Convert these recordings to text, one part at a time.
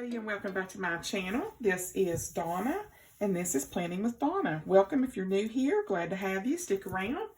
everybody, and welcome back to my channel. This is Donna, and this is Planning with Donna. Welcome if you're new here. Glad to have you. Stick around.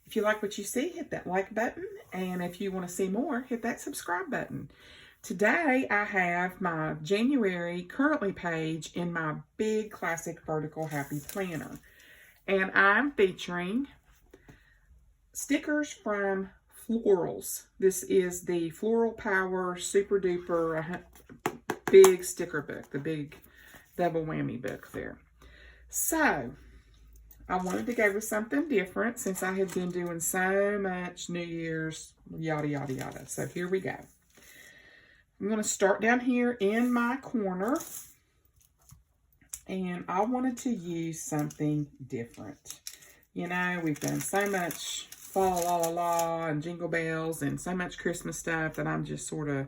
If you like what you see, hit that like button, and if you want to see more, hit that subscribe button. Today, I have my January currently page in my big classic vertical happy planner, and I'm featuring stickers from Florals. This is the Floral Power Super Duper big sticker book, the big double whammy book there. So, I wanted to go with something different since I had been doing so much New Year's yada yada yada. So here we go. I'm going to start down here in my corner, and I wanted to use something different. You know, we've done so much fall la la la and jingle bells and so much Christmas stuff that I'm just sort of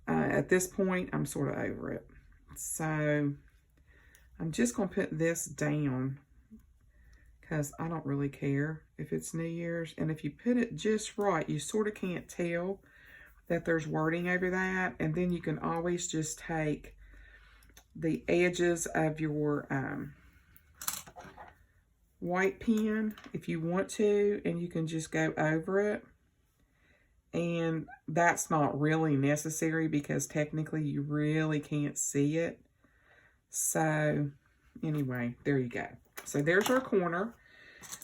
at this point I'm sort of over it. So I'm just going to put this down because I don't really care if it's New Year's, and if you put it just right, you sort of can't tell that there's wording over that, and then you can always just take the edges of your white pen if you want to, and you can just go over it. And that's not really necessary because technically you really can't see it. So anyway, there you go. So there's our corner.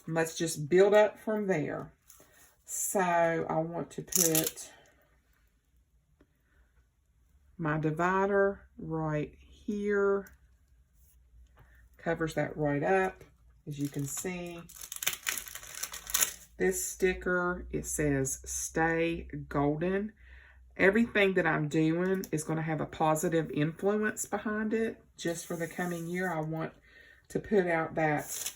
Let's just build up from there. So I want to put my divider right here. Covers that right up. As you can see, this sticker, it says stay golden. Everything that I'm doing is going to have a positive influence behind it. Just for the coming year, I want to put out that,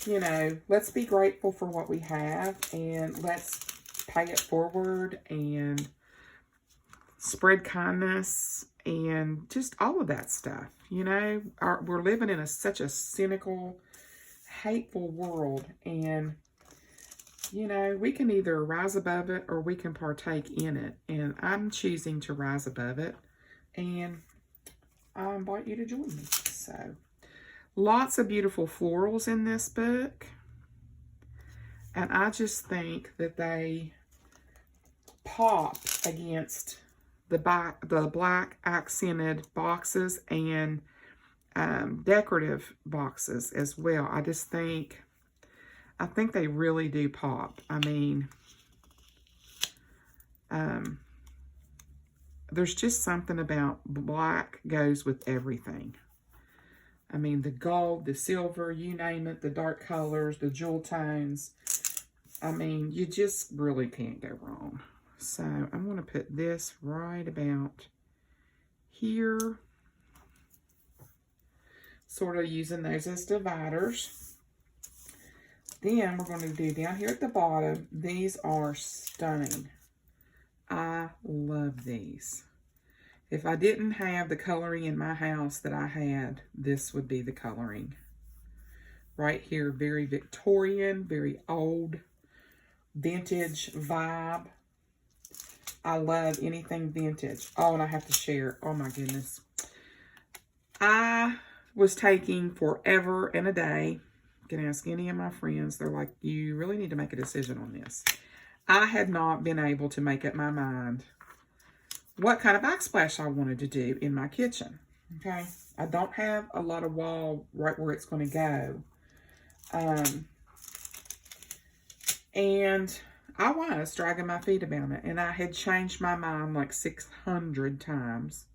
you know, let's be grateful for what we have, and let's pay it forward and spread kindness and just all of that stuff. You know, we're living in such a cynical, hateful world, and you know, we can either rise above it or we can partake in it, and I'm choosing to rise above it, and I invite you to join me. So lots of beautiful florals in this book, and I just think that they pop against the black accented boxes and decorative boxes as well. I think they really do pop. I mean, there's just something about black goes with everything. I mean, the gold, the silver, you name it, the dark colors, the jewel tones. I mean, you just really can't go wrong. So I'm going to put this right about here. Sort of using those as dividers. Then we're going to do down here at the bottom. These are stunning. I love these. If I didn't have the coloring in my house that I had, this would be the coloring. Right here, very Victorian, very old, vintage vibe. I love anything vintage. Oh, and I have to share. Oh my goodness. I was taking forever and a day. Can ask any of my friends. They're like, you really need to make a decision on this. I had not been able to make up my mind what kind of backsplash I wanted to do in my kitchen. Okay. I don't have a lot of wall right where it's going to go. And I was dragging my feet about it, and I had changed my mind like 600 times.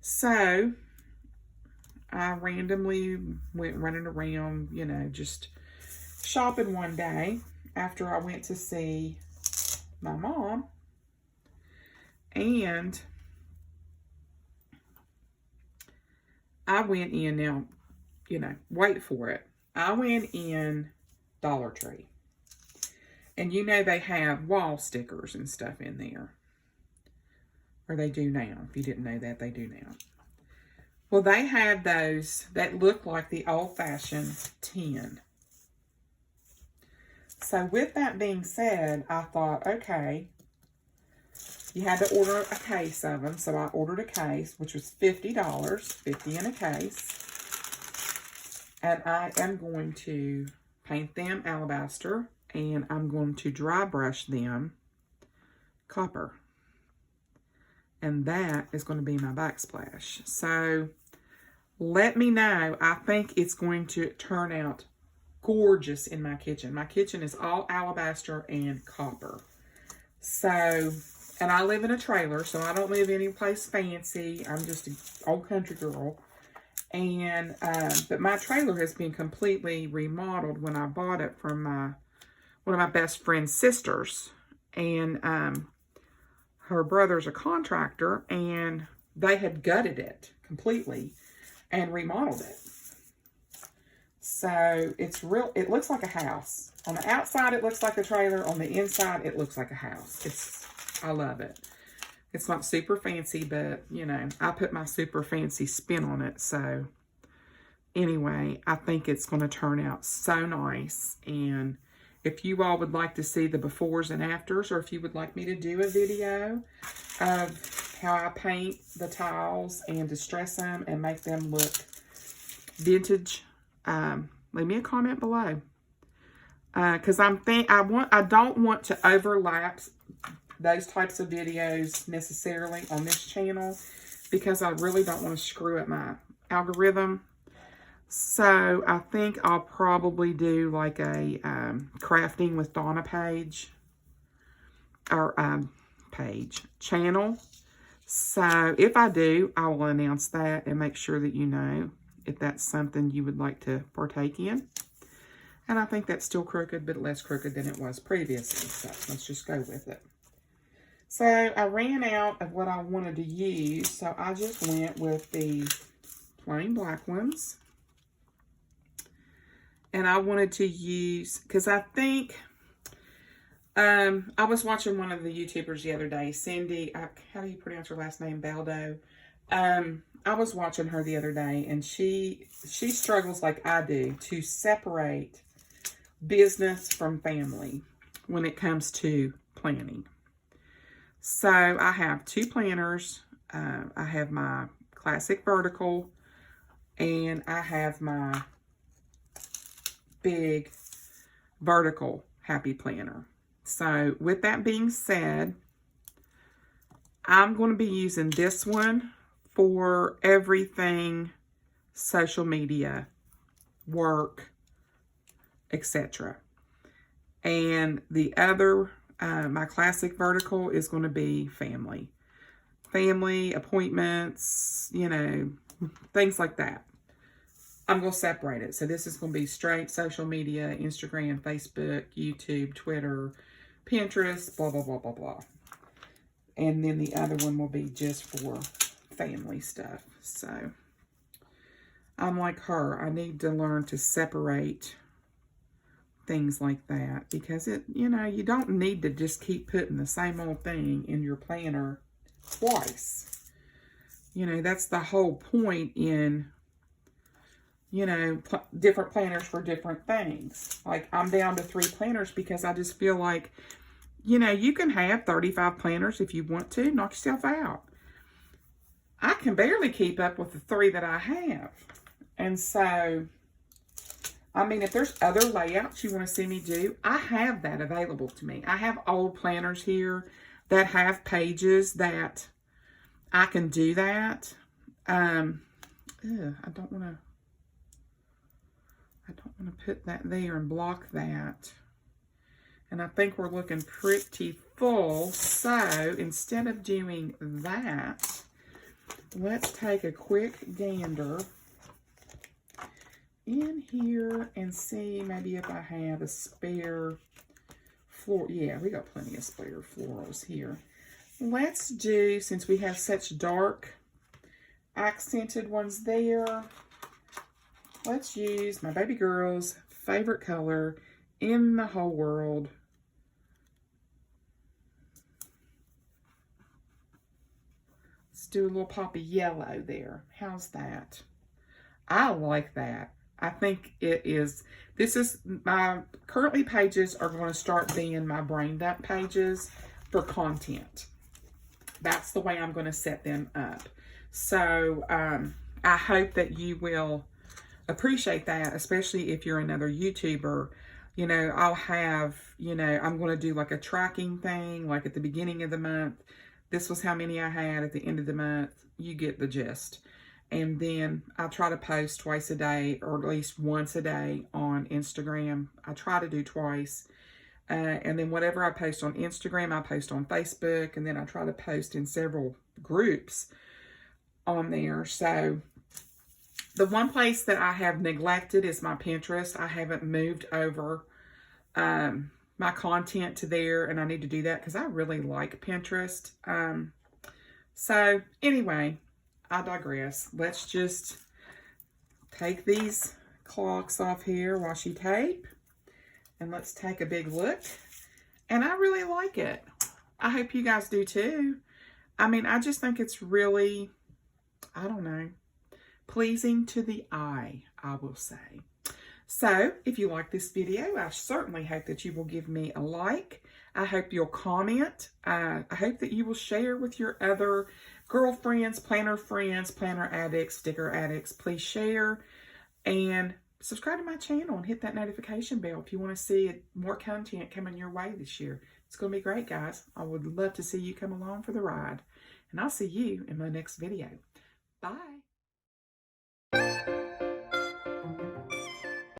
So I randomly went running around, you know, just shopping one day after I went to see my mom. And I went in, now, you know, wait for it. I went in Dollar Tree. And you know they have wall stickers and stuff in there. Or they do now. If you didn't know that, they do now. Well, they had those that look like the old-fashioned tin. So with that being said, I thought, okay, You had to order a case of them, so I ordered a case, which was $50, $50 in a case. And I am going to paint them alabaster, and I'm going to dry brush them copper. And that is going to be my backsplash. So let me know. I think it's going to turn out gorgeous in my kitchen. My kitchen is all alabaster and copper. So, and I live in a trailer, so I don't live anyplace fancy. I'm just an old country girl. And, but my trailer has been completely remodeled when I bought it from one of my best friend's sisters. And, her brother's a contractor, and they had gutted it completely and remodeled it. So it's real, it looks like a house. On the outside, it looks like a trailer. On the inside, it looks like a house. I love it. It's not super fancy, but, you know, I put my super fancy spin on it. So anyway, I think it's going to turn out so nice. And if you all would like to see the befores and afters, or if you would like me to do a video of how I paint the tiles and distress them and make them look vintage, leave me a comment below. Because I don't want to overlap those types of videos necessarily on this channel, because I really don't want to screw up my algorithm. So I think I'll probably do like a crafting with Donna page, or channel. So if I do, I will announce that and make sure that you know if that's something you would like to partake in. And I think that's still crooked, but less crooked than it was previously. So let's just go with it. So I ran out of what I wanted to use, so I just went with the plain black ones. And I wanted to use, because I think, I was watching one of the YouTubers the other day, Cindy, how do you pronounce her last name, Baldo? I was watching her the other day, and she struggles like I do to separate business from family when it comes to planning. So I have two planners. I have my classic vertical, and I have my big vertical happy planner. So with that being said, I'm going to be using this one for everything social media, work, etc. And the other, my classic vertical, is going to be family. Family, appointments, you know, things like that. I'm going to separate it. So this is going to be straight social media, Instagram, Facebook, YouTube, Twitter, Pinterest, blah, blah, blah, blah, blah. And then the other one will be just for family stuff. So I'm like her. I need to learn to separate things like that, because it, you know, you don't need to just keep putting the same old thing in your planner twice. You know, that's the whole point in, you know, different planners for different things. Like, I'm down to 3 planners because I just feel like, you know, you can have 35 planners if you want to. Knock yourself out. I can barely keep up with the 3 that I have. And so, I mean, if there's other layouts you want to see me do, I have that available to me. I have old planners here that have pages that I can do that. I don't want to put that there and block that. And I think we're looking pretty full. So instead of doing that, let's take a quick gander in here and see maybe if I have a spare floor. Yeah, we got plenty of spare florals here. Let's do, since we have such dark accented ones there, let's use my baby girl's favorite color in the whole world. Let's do a little pop of yellow there. How's that? I like that. I think it is, this is, my currently pages are going to start being my brain dump pages for content. that's the way I'm going to set them up. So I hope that you will appreciate that, especially if you're another YouTuber. You know, I'll have, you know, I'm going to do like a tracking thing, like at the beginning of the month. This was how many I had at the end of the month. You get the gist. And then I try to post twice a day, or at least once a day on Instagram. I try to do twice. And then whatever I post on Instagram, I post on Facebook. And then I try to post in several groups on there. So the one place that I have neglected is my Pinterest. I haven't moved over my content to there, and I need to do that because I really like Pinterest. So anyway, I digress. Let's just take these clocks off here, washi tape, and let's take a big look. And I really like it. I hope you guys do too. I mean, I just think it's really, I don't know, pleasing to the eye, I will say. So, if you like this video, I certainly hope that you will give me a like. I hope you'll comment. I hope that you will share with your other girlfriends, planner addicts, sticker addicts. Please share and subscribe to my channel and hit that notification bell if you want to see more content coming your way this year. It's going to be great, guys. I would love to see you come along for the ride. And I'll see you in my next video. Bye.